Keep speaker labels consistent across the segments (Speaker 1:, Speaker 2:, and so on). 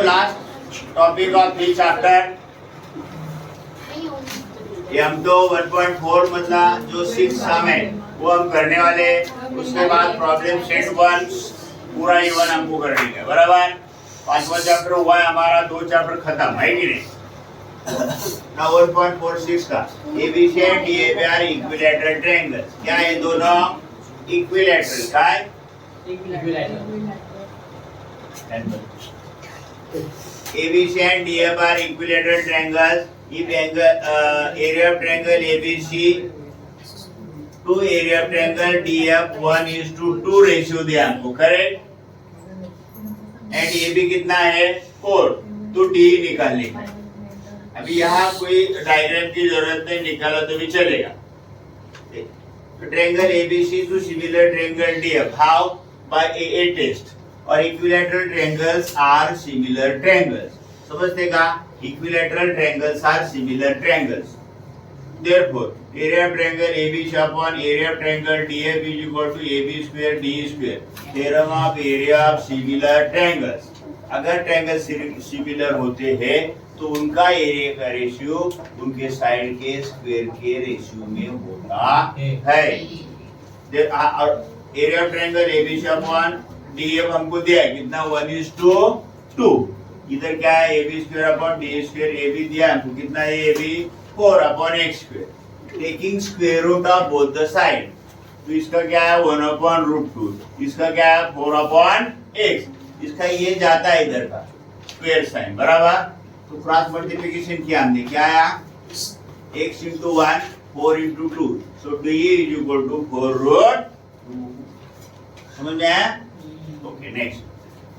Speaker 1: Last topic of this chapter ये हम तो 1.4 मतलब जो 6 सम है वो हम करने वाले हैं। उसके बाद प्रॉब्लम सेट 1 पूरा इवन हमको करनी है, बराबर। 5वां चैप्टर हुआ है हमारा, 2 चैप्टर खत्म है कि नहीं। ना 1.46 का ABC and DAB are equilateral triangles. क्या है दोनों इक्विलैटरल? क्या है ABC and DF are equilateral triangles. If area of triangle ABC to area of triangle DF 1:2 ratio दिया हमको, करेक्ट। एंड AB कितना है 4, तो D निकालने का। अभी यहाँ कोई डायग्राम की जरूरत नहीं, निकाला तो भी चलेगा। तो triangle ABC to similar triangle DF, how? By AA test। और equilateral triangles are similar triangles, समझते का? Equilateral triangles are similar triangles. Therefore area of triangle ABC upon area of triangle DF is equal to AB square D square. Theorem of area of similar triangles. अगर triangle similar होते हैं तो उनका area का ratio उनके side के square के ratio में होता है। Area of triangle ABC upon DF हमको दिया है कितना 1:2। इधर क्या है AB square upon D square. AB दिया हमको कितना है AB 4 upon x square. Taking square root of both the side, तो इसका क्या है 1/√2, इसका क्या है 4 अपॉन x। इसका ये जाता है इधर का स्क्वायर साइन, बराबर। तो क्रॉस मल्टीप्लिकेशन किया हमने, क्या आया x into 1 4 into 2, so D is equal to 4√2। समझ में आया? Okay, next.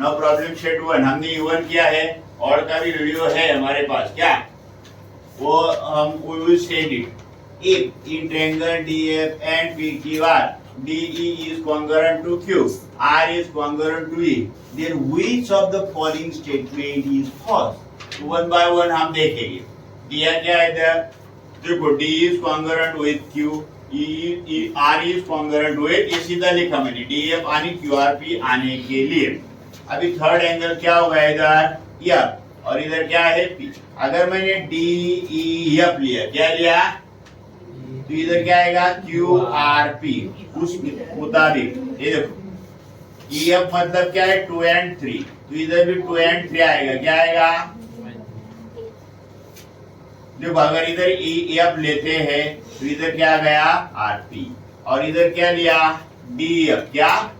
Speaker 1: Now problem set 1 हमने इवन किया है, और का भी वीडियो है हमारे पास, क्या वो हम we will said it. If in triangle DF and PQR DE is congruent to Q, R is congruent to E, then which of the following statement is false? One by one हम देखेंगे। दिया क्या है इधर, देखो D is congruent with Q, R is congruent with, ये सीधा लिखा मैंने DF यानी QRP आने के लिए। अभी थर्ड एंगल क्या होगा इधर F, और इधर क्या है P। अगर मैंने DEF लिया, क्या लिया, तो इधर क्या आएगा QRP उस मुताबिक। ये देखो EF मतलब क्या है 2 and 3, तो इधर भी 2 and 3 आएगा, क्या आएगा। देखो अगर इधर EF लेते हैं तो इधर क्या गया RP, और इधर क्या लिया DF, क्या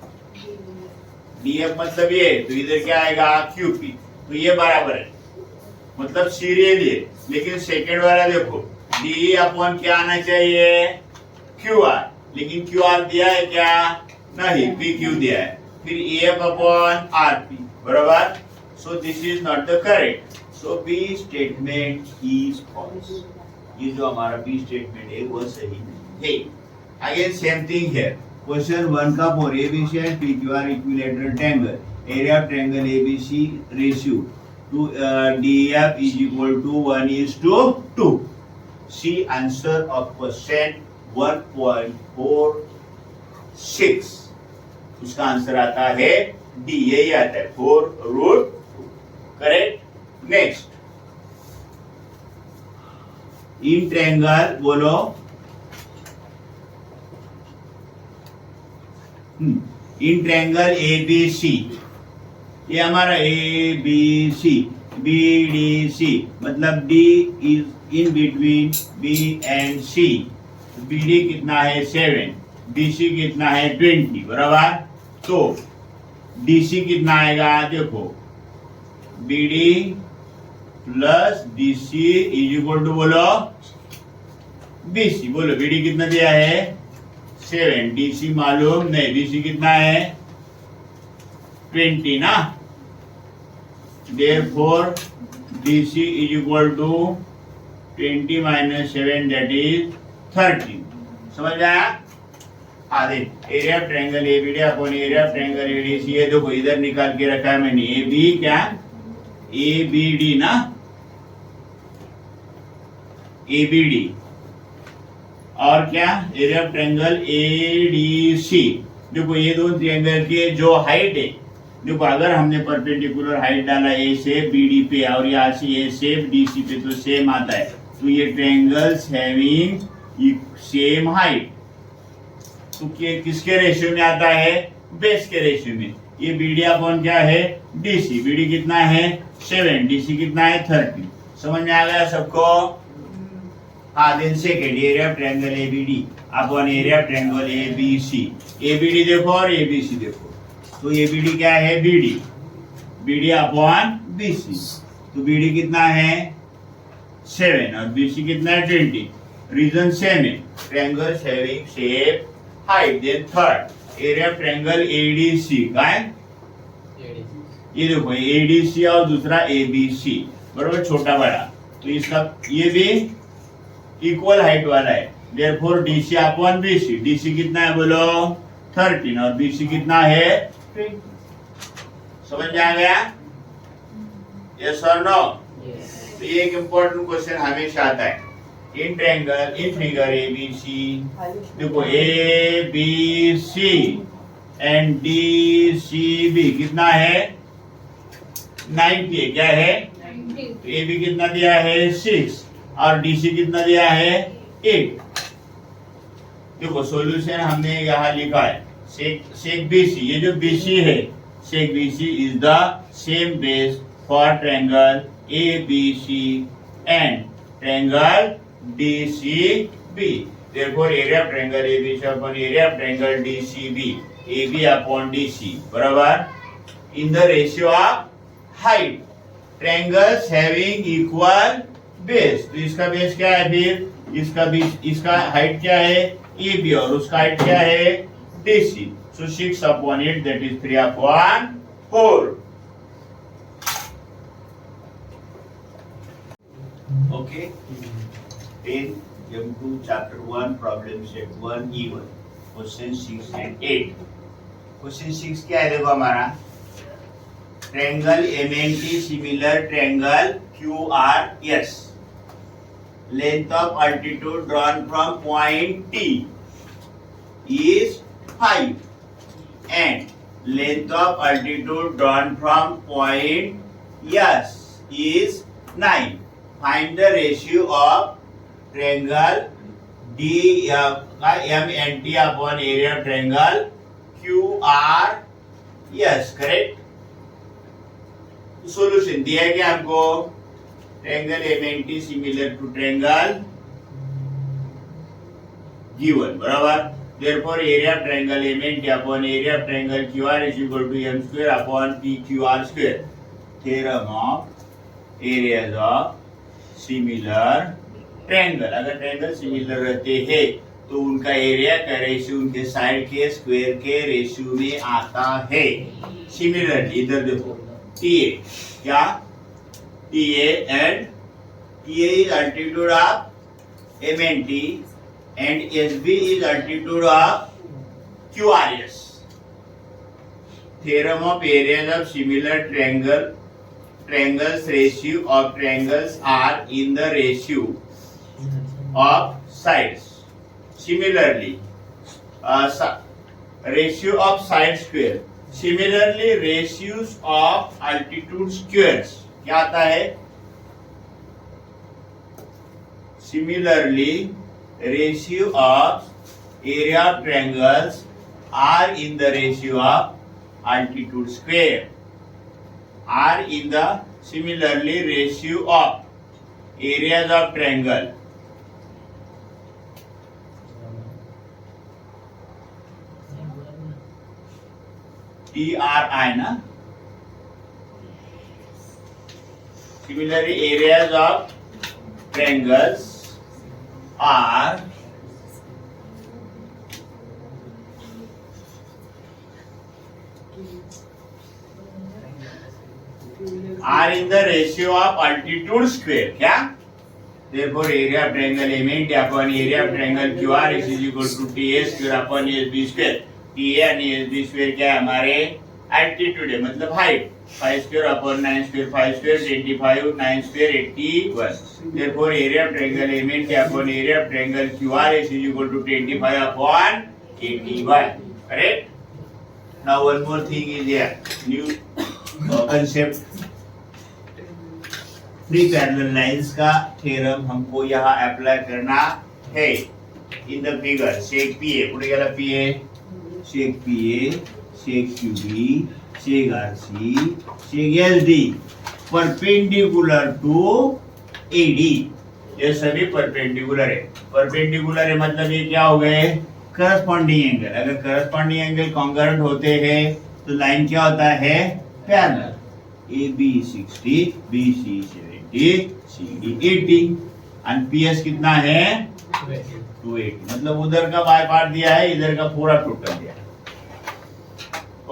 Speaker 1: DF मतलब ये, तो इधर क्या आएगा QP। तो ये बराबर है, मतलब सीरियल ये। लेकिन सेकेंड वाला देखो DE अपॉन क्या आना चाहिए QR, लेकिन QR दिया है क्या, नहीं, PQ दिया है। फिर EF अपॉन RP, बराबर। So this is not the correct, so B statement is false. ये जो हमारा B स्टेटमेंट है वो सही नहीं है। अगेन सेम थिंग है, क्वेश्चन 1 का for ABC and PQR equilateral triangle, area of triangle ABC ratio to DF is equal to 1:2। C answer of question 1.46, उसका आंसर आता है D, यही आता है 4√2, करेक्ट। नेक्स्ट, इन ट्रायंगल बोलो, इन ट्रायंगल ABC, ये हमारा ABC BDC मतलब D is in between B and C। BD कितना है 7, BC कितना है 20, बराबर। तो DC कितना आएगा, देखो BD plus DC is equal to बोलो BC। बोलो BD कितना दिया है 7, DC मालूम नहीं, BC कितना है 20 ना। Therefore DC is equal to 20 minus 7, that is 30। समझ में आया? आधे area of triangle ABD upon area of triangle ADC, ये देखो इधर निकाल के रखा है मैंने, AB क्या ABD ना, ABD, और क्या एरिया ऑफ ट्रायंगल ADC। देखो ये दो ट्रायंगल की जो हाइट है देखो अगर हमने परपेंडिकुलर हाइट डाला ए से बी डी पे और यहाँ से ए से डी सी पे तो सेम आता है, तो ये ट्रायंगल्स हैविंग सेम हाइट, तो किसके रेशियो में आता है? बेस के रेशियो में। ये बीडी अपॉन क्या है? डीसी। बीडी कितना है? 7, डीसी कितना है? 30। समझ में आ गया सबको? हाँ, then second area triangle ABD upon area triangle ABC. ABD देखो और एबीसी देखो, तो एबीडी क्या है? बीडी, बीडी अपॉन बीसी, तो बीडी कितना है? 7 और बीसी कितना है? 20। रीजन सेम है, triangles having same height. Then third area triangle ADC का है, ये देखो एडीसी और दूसरा एबीसी, बराबर छोटा बड़ा, तो इसका ये भी इक्वल हाइट वाला है। Therefore DC upon BC, DC कितना है बोलो? 13 और बीसी कितना है? 20। समझ में आ गया? यस और नो? तो ये एक इम्पोर्टेंट क्वेश्चन हमेशा आता है in triangle, in figure ABC. देखो एबीसी एंड डीसीबी कितना है? 90 है, क्या है? तो एबी कितना दिया है? 6 और डीसी कितना दिया है? 8। देखो सॉल्यूशन हमने यहाँ लिखा है, सेक बीसी, ये जो बीसी है, सेक BC is the same base for triangle ABC and triangle DCB. Therefore, area of triangle ABC upon area of triangle DCB, AB upon DC, बराबर in the ratio of height. Triangles having equal base. तो इसका base क्या है फिर? इसका height क्या है? AB और उसका हाइट क्या है? DC. So 6 upon 8, that is 3 upon 4. Okay. 10 M2 chapter 1 problem set 1 E1 question 6 and 8. Question 6 क्या है? देखो हमारा triangle MNT similar triangle QRS, length of altitude drawn from point T is 5 and length of altitude drawn from point S is 9. Find the ratio of triangle MNT upon area triangle QRS, correct? Solution दिया है क्या हमको? Triangle MNT similar to triangle given, बराबर। Therefore area triangle MNT upon area triangle QR is equal to m square upon PQR square. Theorem of areas of similar triangle. अगर triangle similar रहते हैं तो उनका एरिया का ratio उनके side के square के रेशियो में आता है। सिमिलरली इधर देखो TA, क्या? TA and TA is altitude of MNT and SB is altitude of QRS। Theorem of areas of similar triangles ratio of triangles are in the ratio of sides. Similarly, ratio of side square. Similarly, ratios of altitude squares. क्या आता है? Similarly, ratio of area of triangles are in the ratio of altitude square. Are in the similarly ratio of areas of triangle. TRI ना? Similarly areas of triangles are in the ratio of altitude square, क्या? Therefore area of triangle MNT upon area of triangle QR is equal to TA square upon SB square. TA and SB square क्या है? हमारे altitude है, मतलब height। 5 square upon 9 square, 5 square 25, 9 square 81. Therefore area of triangle MNT upon area of triangle QR is equal to 25 upon 81. Correct? Now one more thing is here, new concept. Three parallel lines का theorem हमको यहाँ apply करना है. In the figure शेक PA पुढे गेला PA शेक PA शेक क्यूबी शेक आरसी शेक एसडी परपेंडिकुलर टू एडी. ये सभी परपेंडिकुलर है. परपेंडिकुलर है मतलब ये क्या हो गए, करस्पॉन्डिंग एंगल. अगर करस्पॉन्डिंग एंगल कॉन्करेंट होते हैं तो लाइन क्या होता है, parallel. A B 60, B C 70, C D 80 और पीएस कितना है 280. मतलब उधर का बाय पार्ट दिया है, इधर का पूरा टोटल दिया है.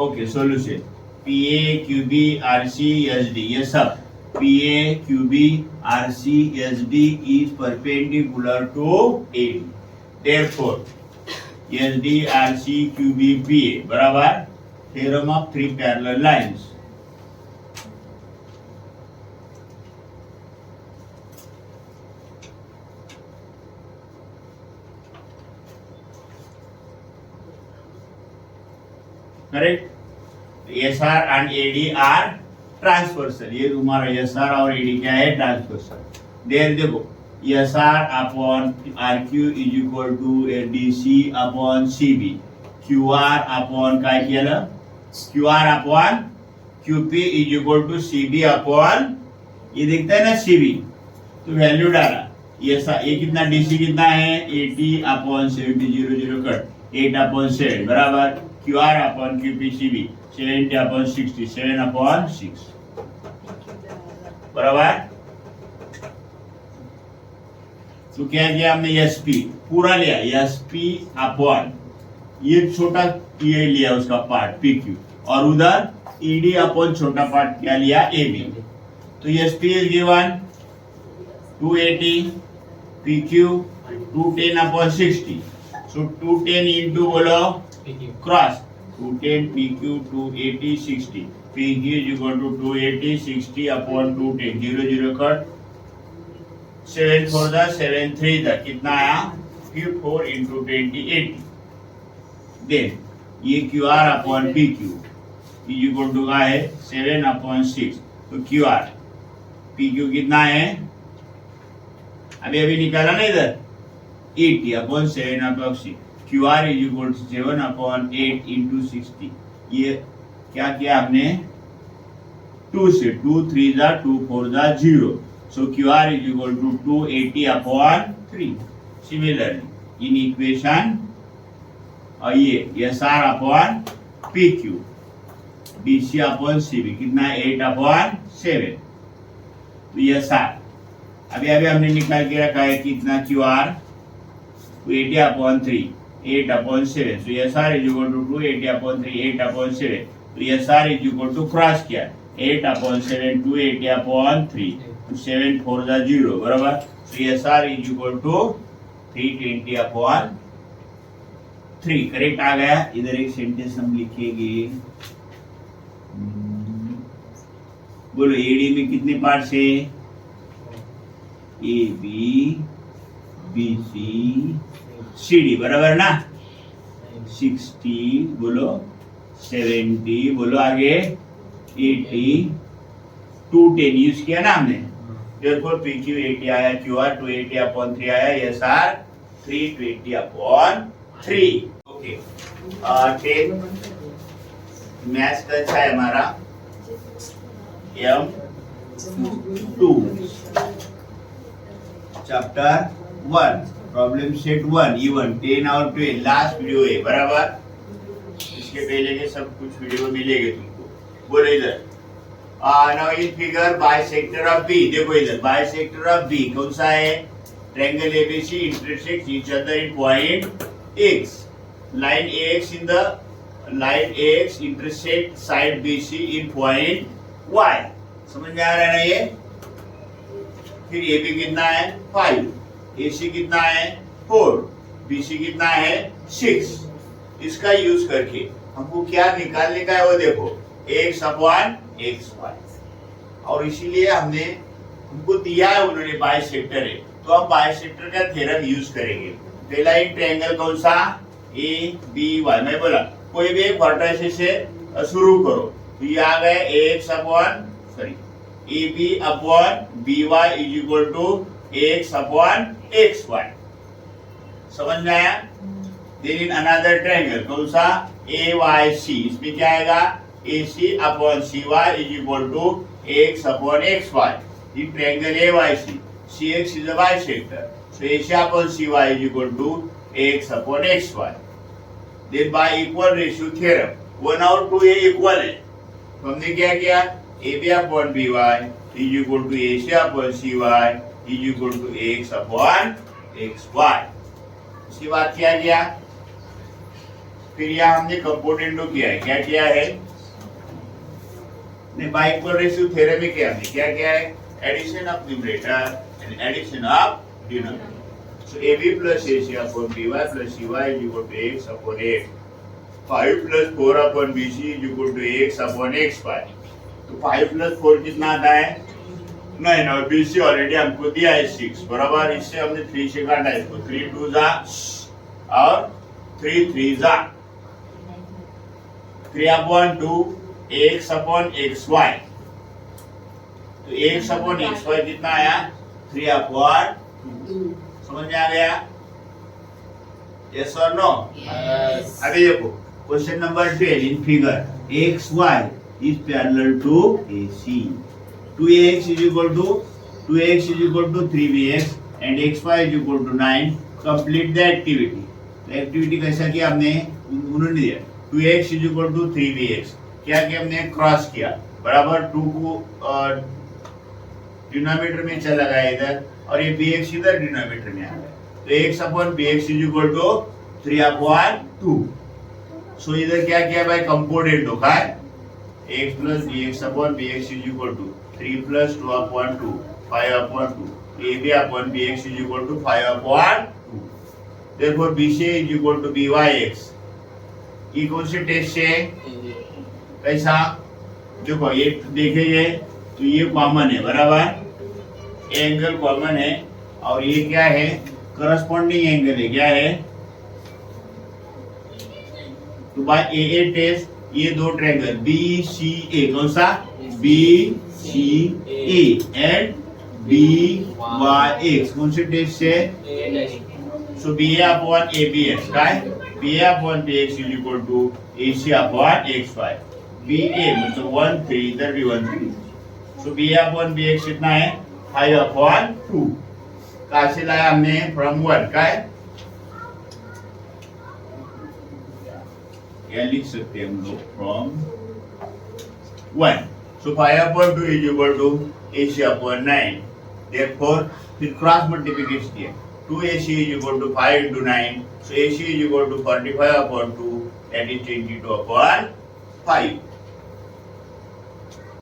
Speaker 1: Okay solution PA QB RC SD ये सब PA QB RC SD is perpendicular to AD. Therefore SD RC QB PA बराबर theorem of three parallel lines. Correct. S R and AD are transversal. ये तुम्हारा S R और AD क्या है, transversal. देर देखो S R upon R Q is equal to D C upon C B. Q R upon काय केलं, Q R upon Q P is equal to C B upon ये दिखता है ना सी बी, तो वैल्यू डाला. ये कितना डी सी कितना है 80 अपॉन 70 0 0 कट 8 अपॉन 7 बराबर Q R upon Q P C B 70 upon 60 7 upon 6 बराबर. तो क्या किया हमने एस पी पूरा लिया, एस पी अपॉन ये छोटा ये लिया उसका पार्ट पी क्यू और उधर ईडी अपॉन छोटा पार्ट क्या लिया ए बी. तो S P is given 280 P Q 210 upon 60. So 210 into बोलो cross 210 PQ 280 60 PQ is equal to 280 60 upon 210 0 0 cut 7 4 दा 7 3 दा कितना आया 4 into 20 80. देन ये QR upon PQ is equal to क्या है 7 upon 6. तो QR PQ कितना है अभी निकाला ना इधर 80 upon 7 upon 6. QR is equal to 7 upon 8 into 60. ये क्या किया हमने 2 से 2 3 जा 2 4 जा 0. So QR is equal to 280 upon 3. Similarly in equation ये SR upon PQ BC upon CB कितना 8 upon 7. तो ये SR अभी हमने निकाल के रखा है कितना QR 280 upon 3 8 upon 7. So SR is equal to 280 upon 3 8 upon 7. So SR is equal to cross किया 8 upon 7 280 upon 3. तो 7 4 जा 0 बराबर. So SR is equal to 320 upon 3. Correct आ गया. इधर एक सेंटेंस हम लिखेंगे. बोलो एडी में कितने पार्ट्स है A B B C C D बराबर ना 60 बोलो 70 बोलो आगे 80 210 यूज किया ना हमने. therefore PQ 80 आया QR 280 upon 3 आया SR 320 upon 3. ओके 10 मैथ्स का अच्छा है हमारा M2 chapter 1 problem set 1 even 10 और 12 लास्ट वीडियो है बराबर. इसके पहले के सब कुछ वीडियो मिलेंगे तुमको. बोलो इधर now in figure bisector of B. देखो इधर बाइसेक्टर ऑफ बी कौन सा है, triangle ABC intersect each other in point x. Line ax in the line ax intersect side bc in point y. समझ में आ रहा है ना ये. फिर ab कितना है 5 AC कितना है 4 BC कितना है 6. इसका यूज करके हमको क्या निकालने का है वो देखो x अपॉन xy. और इसीलिए हमको दिया है उन्होंने बाइसेक्टर है तो हम बाइसेक्टर का थ्योरम यूज करेंगे. पहला एक ट्रायंगल कौन सा ए बी वाई. मैं बोला कोई भी एक वर्टाइसिस से शुरू करो। तो ये आ गए X upon sorry A B upon B Y is equal to X upon X Y. समझ में आया? देन इन अनदर ट्रायंगल कौन सा ए वाई सी, इसमें क्या आएगा A C upon C Y is equal to X upon X Y. In triangle A Y C, C X is a bisector, so A C upon C Y is equal to X upon X Y. Then by equal ratio theorem 1 और 2 ये equal है, तो हमने क्या किया A B upon B Y is equal to A C upon C Y is equal to X upon X Y. इसके बाद क्या किया, फिर यहाँ हमने कंपोनेंटो किया है। क्या किया है, बाय इक्वल रेशियो थ्योरम में क्या हमने क्या किया है, addition of numerator and addition of denominator. So AB plus AC upon BY plus CY is equal to X upon X. 5 plus 4 upon BC is equal to X upon XY. तो 5 plus 4 कितना आता है 9 और BC already हमको दिया है 6 बराबर। इससे हमने 3 से काटा है इसको, 3 2 जा और 3 3 जा 3 upon 2 X upon XY। तो X upon XY कितना आया 3 upon 2। समझ में आ गया? यस और नो? अभी देखो question number 12 in figure X Y is parallel to AC। 2ax is equal to 2x is equal to 3bx and xy is equal to 9। Complete the activity. तो activity कैसा किया हमने, उन्होंने दिया 2x is equal to 3bx, क्या किया हमने cross किया बराबर 2 को डिनोमिनेटर में चला गया इधर और ये bx इधर डिनोमिनेटर में आ गया, तो x upon bx is equal to 3 upon 2। So इधर क्या किया भाई कंपोनेंट होगा x plus bx upon bx is equal to 3 plus 2 upon 2 5 upon 2 ab upon bx is equal to 5 upon 2। Therefore bc is equal to byx। ये कौन से test से कैसा, देखो ये देखेंगे तो ये कॉमन है बराबर, एंगल कॉमन है और ये क्या है करस्पॉन्डिंग एंगल है, क्या है तो बाय ए टेस्ट ये दो ट्रायंगल BCA, कौन सा BCA एंड BYX कौन से टेस्ट से, सो BA अपॉन ABX का है BA upon BX is equal to AC upon XY। BA मतलब 1 3 इधर भी 1 3, सो BA अपॉन BX कितना है 5 अपॉन 2। कहाँ से लाया हमने फ्रॉम 1 का है, या लिख सकते हैं हम लोग from 1। So 5 upon 2 is equal to AC upon 9। Therefore फिर क्रॉस मल्टीप्लिकेशन किया 2AC is equal to 5 into 9, so AC is equal to 45 upon 2 that is 22 upon 5।